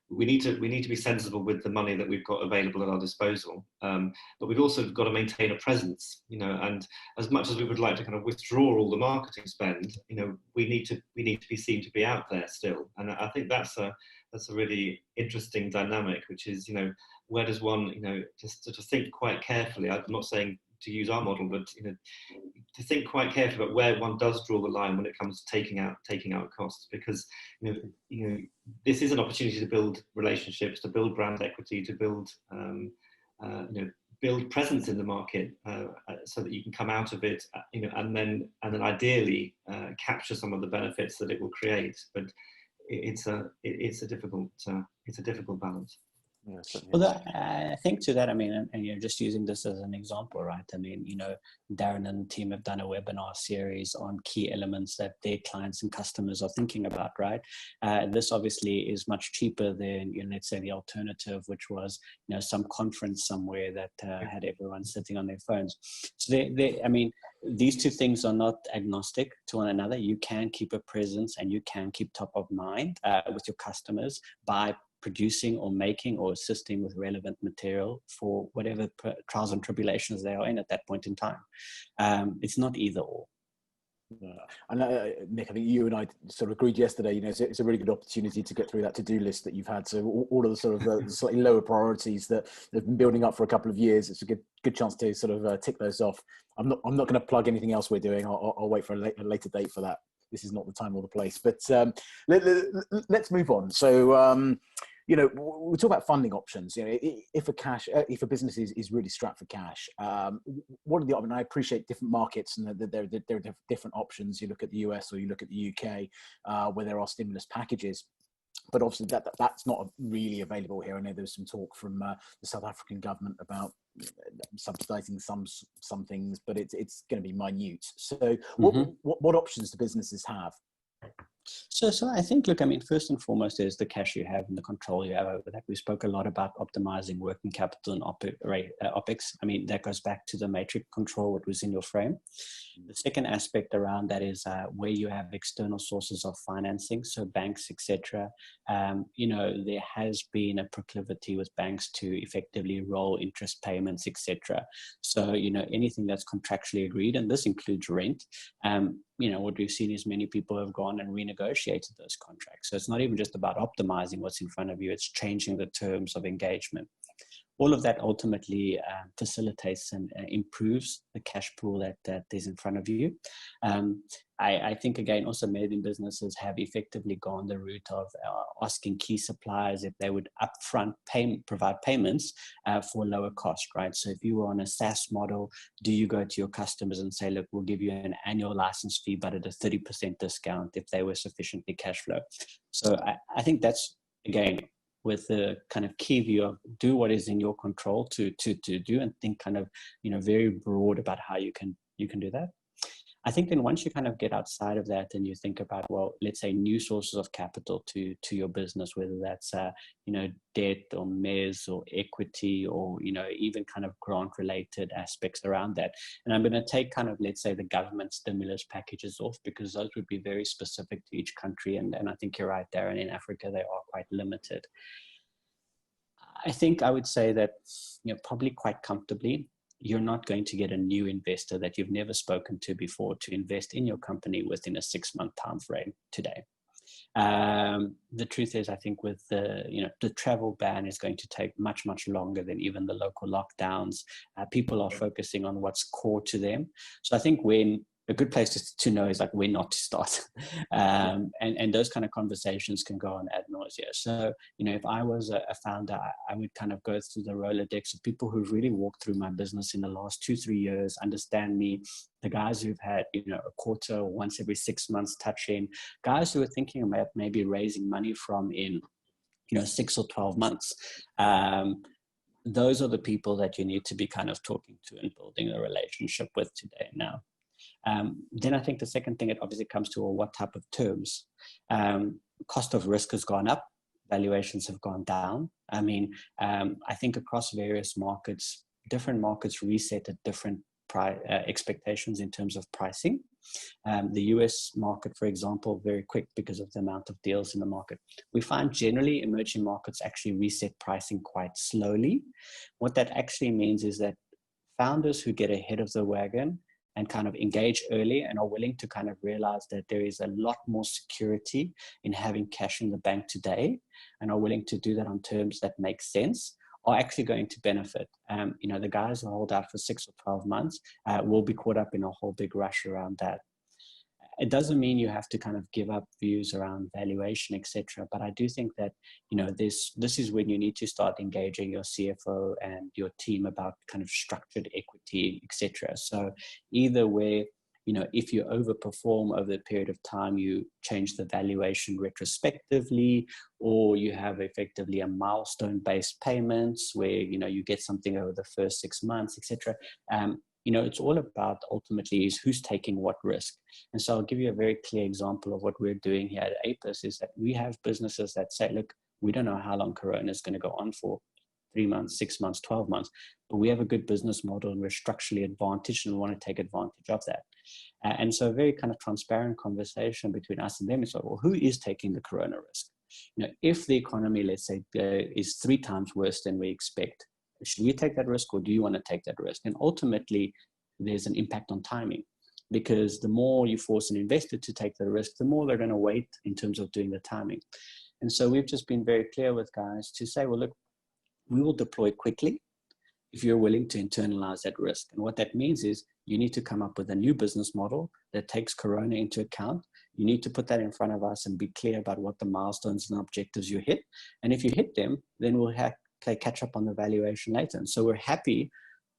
We need to be sensible with the money that we've got available at our disposal, but we've also got to maintain a presence. And as much as we would like to kind of withdraw all the marketing spend, we need to be seen to be out there still. And I think that's that's a really interesting dynamic, which is, where does one, just to think quite carefully. I'm not saying to use our model, but to think quite carefully about where one does draw the line when it comes to taking out costs, because this is an opportunity to build relationships, to build brand equity, to build build presence in the market, so that you can come out of it, and then ideally capture some of the benefits that it will create. But it's a difficult balance. Yeah, well, I think to that, I mean, and you're just using this as an example, right? I mean, Darren and the team have done a webinar series on key elements that their clients and customers are thinking about, right? This obviously is much cheaper than, let's say, the alternative, which was, some conference somewhere that had everyone sitting on their phones. So I mean, these two things are not agnostic to one another. You can keep a presence and you can keep top of mind with your customers by producing or making or assisting with relevant material for whatever trials and tribulations they are in at that point in time. It's not either or. And Nick, I think you and I sort of agreed yesterday, it's a really good opportunity to get through that to-do list that you've had. So all of the sort of slightly lower priorities that have been building up for a couple of years, it's a good chance to sort of tick those off. I'm not going to plug anything else we're doing. I'll wait for a later date for that. This is not the time or the place, but let's move on. So, we talk about funding options. If a business is really strapped for cash, what are the? I mean, I appreciate different markets and that there are different options. You look at the US or you look at the UK, where there are stimulus packages. But obviously that's not really available here. I know there's some talk from the South African government about subsidising some things, but it's going to be minute. So what options do businesses have? So I think, look, I mean, first and foremost is the cash you have and the control you have over that. We spoke a lot about optimizing working capital and OPEX. I mean, that goes back to the matrix control, what was in your frame. The second aspect around that is where you have external sources of financing, so banks, etc. There has been a proclivity with banks to effectively roll interest payments, etc. So, anything that's contractually agreed, and this includes rent, what we've seen is many people have gone and renegotiated those contracts. So it's not even just about optimizing what's in front of you, it's changing the terms of engagement. All of that ultimately facilitates and improves the cash pool that is in front of you. I think, again, also many businesses have effectively gone the route of asking key suppliers if they would upfront provide payments for lower cost, right? So if you were on a SaaS model, do you go to your customers and say, look, we'll give you an annual license fee, but at a 30% discount if they were sufficiently cash flow? So I think that's, again, with the kind of key view of do what is in your control to do, and think kind of, very broad about how you can do that. I think then once you kind of get outside of that and you think about, well, let's say new sources of capital to your business, whether that's, debt or mezz or equity or, even kind of grant related aspects around that. And I'm going to take kind of, let's say, the government stimulus packages off, because those would be very specific to each country. And I think you're right, Darren, in Africa, they are quite limited. I think I would say that, probably quite comfortably, you're not going to get a new investor that you've never spoken to before to invest in your company within a 6-month time frame today. The truth is, I think with the travel ban is going to take much, much longer than even the local lockdowns. People are focusing on what's core to them. So I think a good place to know is like where not to start. And those kind of conversations can go on ad nauseam. So, if I was a founder, I would kind of go through the Rolodex of people who've really walked through my business in the last 2-3 years, understand me, the guys who've had, a quarter or once every 6 months touch in, guys who are thinking about maybe raising money from in, 6 or 12 months. Those are the people that you need to be kind of talking to and building a relationship with today now. Then I think the second thing, it obviously comes to what type of terms. Cost of risk has gone up, valuations have gone down. I mean, I think across various markets, different markets reset at different expectations in terms of pricing. The US market, for example, very quick because of the amount of deals in the market. We find generally emerging markets actually reset pricing quite slowly. What that actually means is that founders who get ahead of the wagon and kind of engage early and are willing to kind of realize that there is a lot more security in having cash in the bank today, and are willing to do that on terms that make sense, are actually going to benefit. The guys who hold out for 6 or 12 months will be caught up in a whole big rush around that. It doesn't mean you have to kind of give up views around valuation, etc. But I do think that, this is when you need to start engaging your CFO and your team about kind of structured equity, etc. So either where, if you overperform over the period of time, you change the valuation retrospectively, or you have effectively a milestone-based payments where, you get something over the first 6 months, etc. It's all about ultimately is who's taking what risk. And so I'll give you a very clear example of what we're doing here at Apis is that we have businesses that say, look, we don't know how long Corona is going to go on for, 3 months, 6 months, 12 months, but we have a good business model and we're structurally advantaged and we want to take advantage of that. And so a very kind of transparent conversation between us and them is like, well, who is taking the Corona risk? If the economy, let's say, is 3 times worse than we expect, should we take that risk or do you want to take that risk? And ultimately, there's an impact on timing, because the more you force an investor to take the risk, the more they're going to wait in terms of doing the timing. And so we've just been very clear with guys to say, well, look, we will deploy quickly if you're willing to internalize that risk. And what that means is you need to come up with a new business model that takes Corona into account. You need to put that in front of us and be clear about what the milestones and objectives you hit. And if you hit them, then we'll play catch up on the valuation later. And so we're happy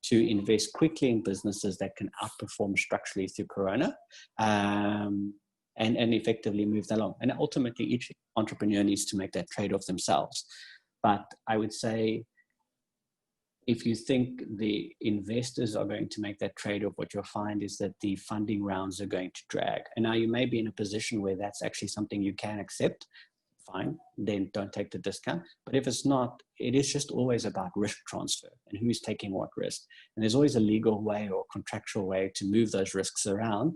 to invest quickly in businesses that can outperform structurally through Corona, and effectively move that along. And ultimately, each entrepreneur needs to make that trade-off themselves. But I would say, if you think the investors are going to make that trade-off, what you'll find is that the funding rounds are going to drag. And now you may be in a position where that's actually something you can accept. Fine, then don't take the discount. But if it's not, it is just always about risk transfer and who's taking what risk. And there's always a legal way or contractual way to move those risks around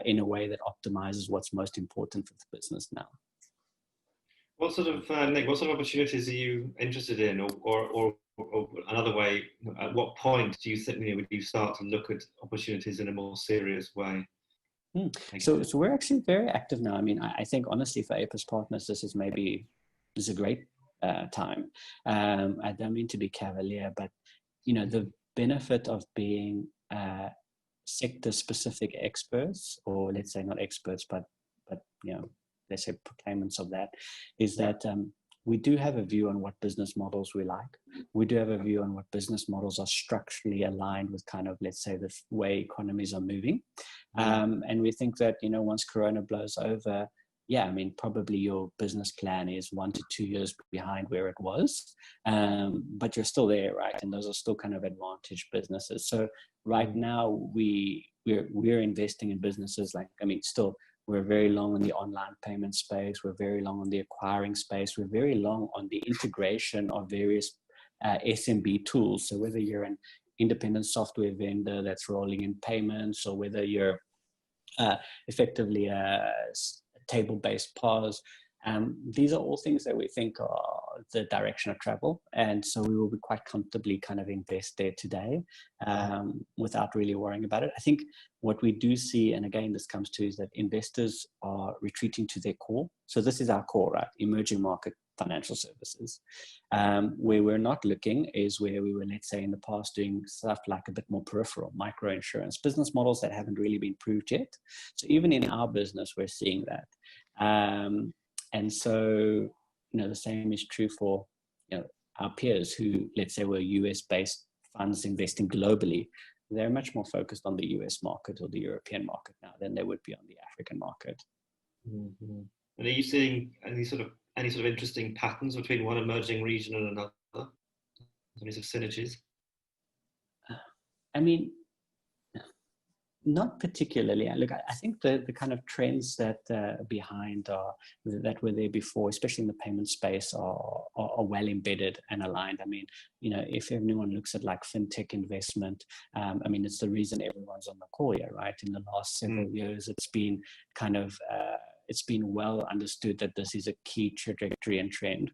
in a way that optimizes what's most important for the business now. What sort of, Nick, what sort of opportunities are you interested in? Or another way, at what point do you think would you start to look at opportunities in a more serious way? So we're actually very active now. I mean, I think honestly for Apis Partners, this is a great time. I don't mean to be cavalier, but the benefit of being sector-specific experts, or let's say not experts, but let's say proclaimants of that, is that we do have a view on what business models we like. We do have a view on what business models are structurally aligned with kind of, let's say, the way economies are moving. And we think that, once Corona blows over, probably your business plan is 1 to 2 years behind where it was, but you're still there, right? And those are still kind of advantaged businesses. So right now we're investing in businesses we're very long on the online payment space. We're very long on the acquiring space. We're very long on the integration of various SMB tools. So whether you're an independent software vendor that's rolling in payments, or whether you're effectively a table-based POS, these are all things that we think are the direction of travel. And so we will be quite comfortably kind of invest there today without really worrying about it. I think what we do see, and again, this comes to, is that investors are retreating to their core. So this is our core, right? Emerging market financial services. Where we're not looking is where we were, let's say, in the past doing stuff like a bit more peripheral, micro insurance, business models that haven't really been proved yet. So even in our business, we're seeing that. And so, the same is true for, our peers who, let's say, were US-based funds investing globally. They're much more focused on the US market or the European market now than they would be on the African market. Mm-hmm. And are you seeing any sort of interesting patterns between one emerging region and another? Any sort of synergies? I mean, not particularly. Look, I think the kind of trends that behind that were there before, especially in the payment space, are well embedded and aligned. I mean, if anyone looks at like FinTech investment, it's the reason everyone's on the call here, right? In the last several years, it's been kind of it's been well understood that this is a key trajectory and trend.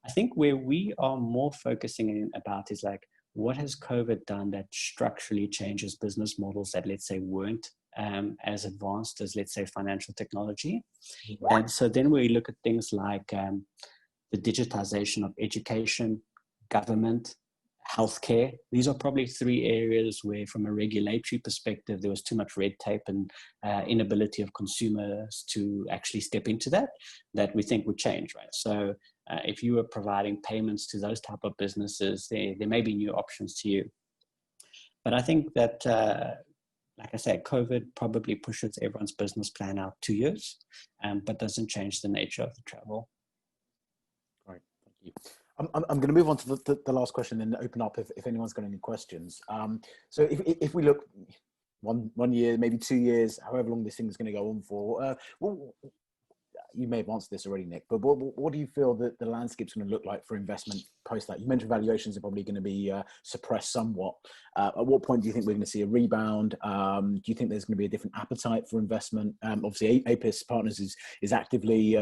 I think where we are more focusing in about is like, what has COVID done that structurally changes business models that, let's say, weren't as advanced as, let's say, financial technology? And so then we look at things like the digitization of education, government, healthcare. These are probably three areas where, from a regulatory perspective, there was too much red tape and inability of consumers to actually step into that we think would change, right? So if you were providing payments to those type of businesses, there may be new options to you. But I think that, like I said, COVID probably pushes everyone's business plan out 2 years, but doesn't change the nature of the travel. Right, thank you. I'm going to move on to the last question and then open up if anyone's got any questions. So if we look 1 year, maybe 2 years, however long this thing is going to go on for, you may have answered this already, Nick, but what do you feel that the landscape's going to look like for investment post that? You mentioned valuations are probably going to be suppressed somewhat. At what point do you think we're going to see a rebound? Do you think there's going to be a different appetite for investment? Obviously, Apis Partners is actively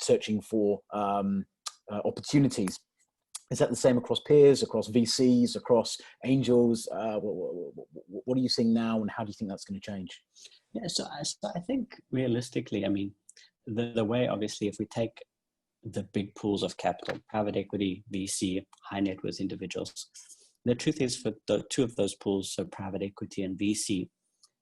searching for opportunities. Is that the same across peers, across VCs, across angels? What are you seeing now, and how do you think that's going to change? Yeah, so I think realistically, I mean, the way, obviously, if we take the big pools of capital, private equity, VC, high net worth individuals, the truth is for the two of those pools, so private equity and VC,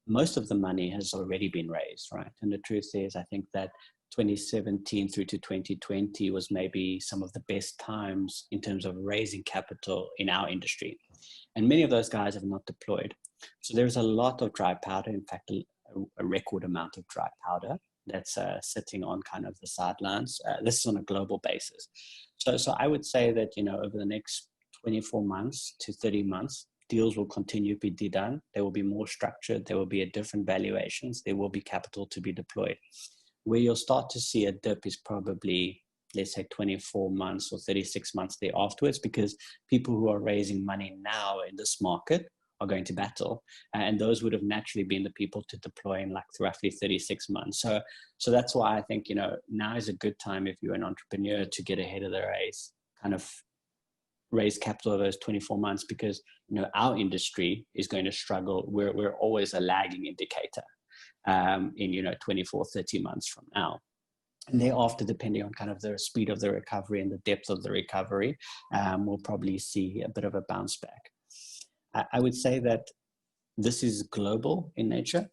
most of the money has already been raised, right? And the truth is, I think that 2017 through to 2020 was maybe some of the best times in terms of raising capital in our industry. And many of those guys have not deployed. So there's a lot of dry powder, in fact, a record amount of dry powder that's sitting on kind of the sidelines. This is on a global basis. So I would say that, over the next 24 months to 30 months, deals will continue to be done. They will be more structured. There will be different valuations. There will be capital to be deployed. Where you'll start to see a dip is probably, let's say, 24 months or 36 months there afterwards, because people who are raising money now in this market are going to battle. And those would have naturally been the people to deploy in like roughly 36 months. So that's why I think, now is a good time if you're an entrepreneur to get ahead of the race, kind of raise capital over those 24 months, because, our industry is going to struggle. We're always a lagging indicator in 24, 30 months from now. And thereafter, depending on kind of the speed of the recovery and the depth of the recovery, we'll probably see a bit of a bounce back. I would say that this is global in nature.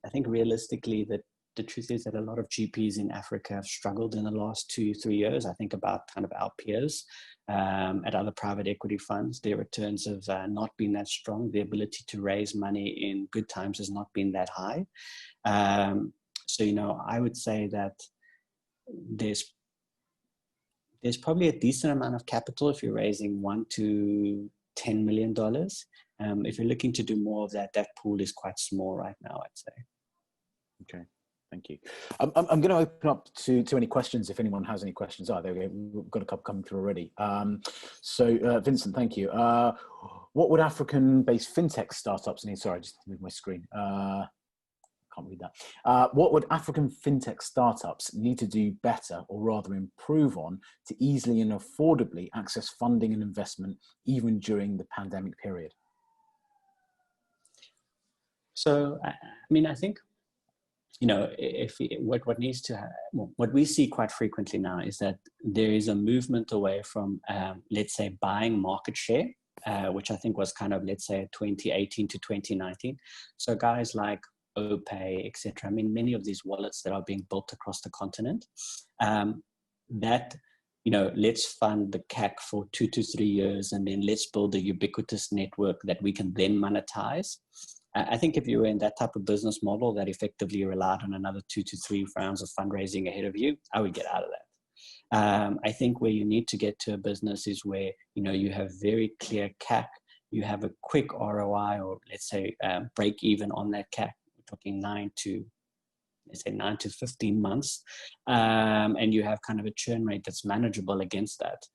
I think realistically that the truth is that a lot of GPs in Africa have struggled in the last 2-3 years. I think about kind of our peers at other private equity funds. Their returns have not been that strong. The ability to raise money in good times has not been that high. So, I would say that there's probably a decent amount of capital if you're raising $1 to $10 million. If you're looking to do more of that, that pool is quite small right now, I'd say. Okay. Thank you. I'm going to open up to any questions if anyone has any questions. There we go. We've got a couple coming through already. So Vincent, thank you. What would African-based fintech startups need? Sorry, I just moved my screen. Can't read that. What would African fintech startups need to do better, or rather improve on, to easily and affordably access funding and investment even during the pandemic period? So, I think, what needs to what we see quite frequently now is that there is a movement away from, let's say, buying market share, which I think was kind of, let's say, 2018 to 2019. So guys like OPay, etc. Many of these wallets that are being built across the continent, let's fund the CAC for 2 to 3 years, and then let's build a ubiquitous network that we can then monetize. I think if you were in that type of business model that effectively relied on another 2 to 3 rounds of fundraising ahead of you, I would get out of that. I think where you need to get to a business is where, you have very clear CAC, you have a quick ROI, or let's say break even on that CAC. We're talking 9 to 15 months, and you have kind of a churn rate that's manageable against that.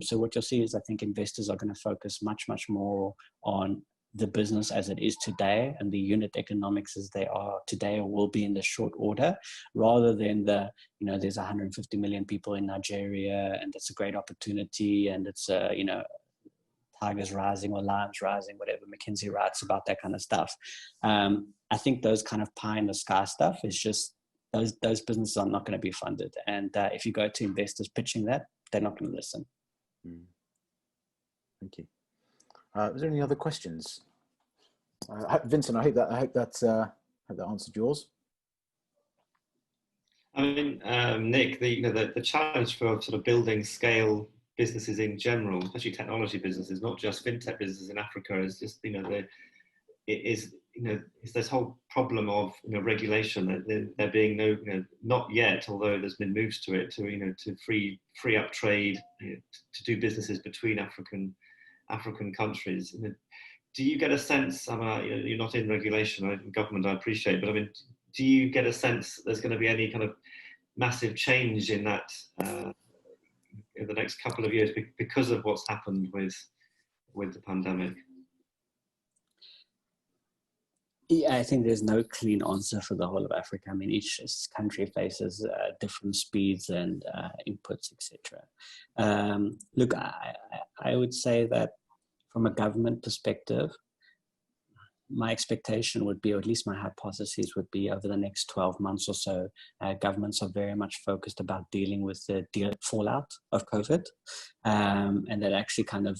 So what you'll see is, I think investors are going to focus much, much more on the business as it is today and the unit economics as they are today or will be in the short order, rather than there's 150 million people in Nigeria and it's a great opportunity and it's tigers rising or lions rising, whatever McKinsey writes about that kind of stuff. I think those kind of pie in the sky stuff is just, those businesses are not going to be funded. And if you go to investors pitching that, they're not going to listen. Thank you. Is there any other questions? Vincent, I hope that answered yours. I mean, Nick, the challenge for sort of building scale businesses in general, especially technology businesses, not just fintech businesses in Africa, is just it's this whole problem of regulation. That there being no, not yet, although there's been moves to it, to free up trade, to do businesses between African countries. Do you get a sense? You're not in regulation, government, I appreciate, but I mean, do you get a sense there's going to be any kind of massive change in that in the next couple of years because of what's happened with the pandemic? Yeah, I think there's no clean answer for the whole of Africa. I mean, each country faces different speeds and inputs, etc. Look, I would say that from a government perspective, my expectation would be, or at least my hypothesis would be, over the next 12 months or so, governments are very much focused about dealing with the fallout of COVID, and that actually kind of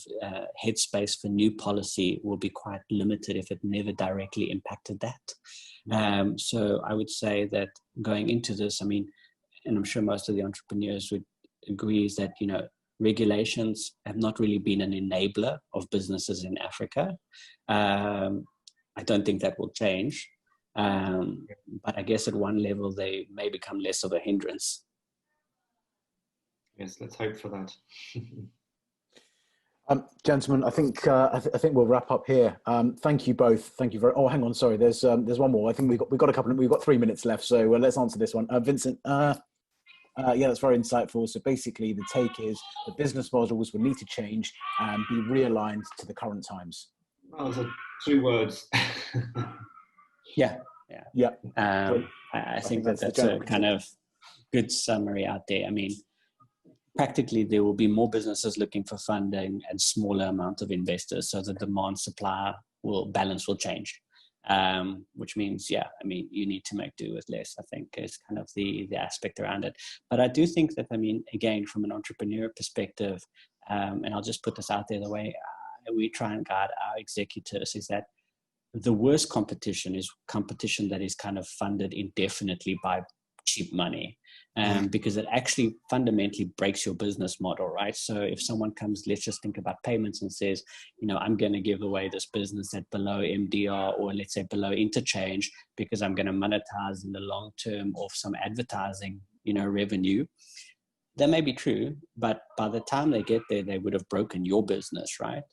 headspace for new policy will be quite limited if it never directly impacted that. So I would say that going into this, I mean, and I'm sure most of the entrepreneurs would agree, is that, regulations have not really been an enabler of businesses in Africa. I don't think that will change, but I guess at one level they may become less of a hindrance. Yes, let's hope for that. Gentlemen, I think we'll wrap up here. Thank you both. Thank you very. Oh, hang on, sorry. There's one more. I think we've got 3 minutes left, so let's answer this one. Vincent. Yeah, that's very insightful. So basically, the take is the business models will need to change and be realigned to the current times. Oh, those are 2 words. Yeah. I think that's a kind of good summary out there. I mean, practically there will be more businesses looking for funding and smaller amount of investors, so the demand supply balance will change. Which means, you need to make do with less, I think, is kind of the aspect around it. But I do think that, again, from an entrepreneur perspective, and I'll just put this out there, the way we try and guide our executives is that the worst competition is competition that is kind of funded indefinitely by cheap money, because it actually fundamentally breaks your business model, right? So if someone comes, let's just think about payments, and says, I'm going to give away this business at below MDR, or let's say below interchange, because I'm going to monetize in the long term off some advertising, revenue. That may be true, but by the time they get there, they would have broken your business, right?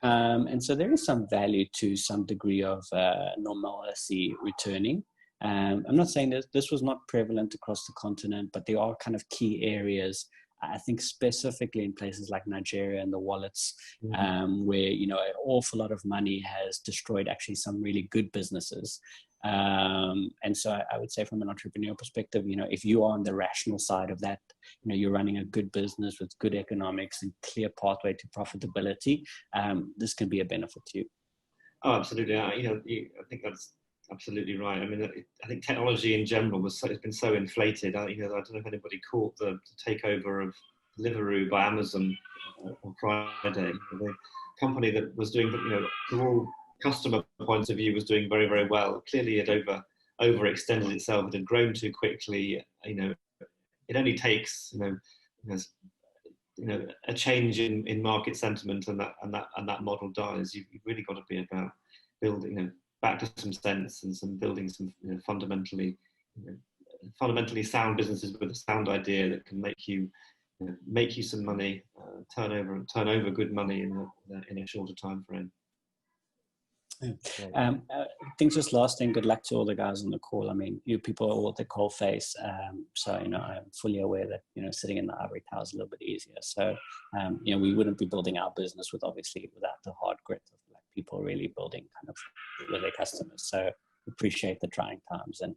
And so there is some value to some degree of normalcy returning. I'm not saying that this was not prevalent across the continent, but there are kind of key areas, I think specifically in places like Nigeria and the wallets, where, an awful lot of money has destroyed actually some really good businesses. And so I would say from an entrepreneurial perspective, if you are on the rational side of that, you're running a good business with good economics and clear pathway to profitability, this can be a benefit to you. Oh, absolutely. I think that's absolutely right. I mean, I think technology in general has been so inflated. I don't know if anybody caught the takeover of Deliveroo by Amazon on Friday. The company that was doing, from all customer points of view, was doing very, very well. Clearly, it overextended itself. It had grown too quickly. It only takes a change in market sentiment, and that model dies. You've really got to be about building, back to some sense and some building some fundamentally sound businesses with a sound idea that can make you some money, turn over good money in a shorter time frame. I think just last thing, good luck to all the guys on the call. I mean, you people are all at the coal face, so I'm fully aware that sitting in the ivory tower is a little bit easier. So we wouldn't be building our business without the hard grit of people really building kind of with their customers. So appreciate the trying times, and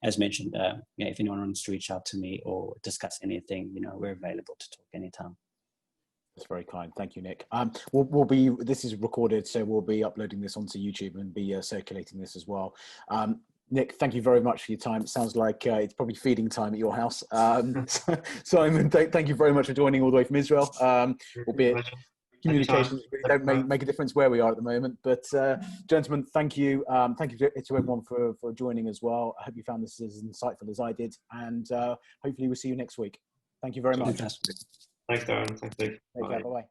as mentioned, if anyone wants to reach out to me or discuss anything, we're available to talk anytime. That's very kind. Thank you, Nick. This is recorded, so we'll be uploading this onto YouTube and be circulating this as well. Nick, thank you very much for your time. It sounds like it's probably feeding time at your house. Simon, thank you very much for joining all the way from Israel, albeit communications really don't make a difference where we are at the moment. But gentlemen, thank you. Thank you to everyone for joining as well. I hope you found this as insightful as I did, and hopefully we'll see you next week. Thank you very much. Thanks, Darren. Thanks, Nick. Take care. Bye-bye.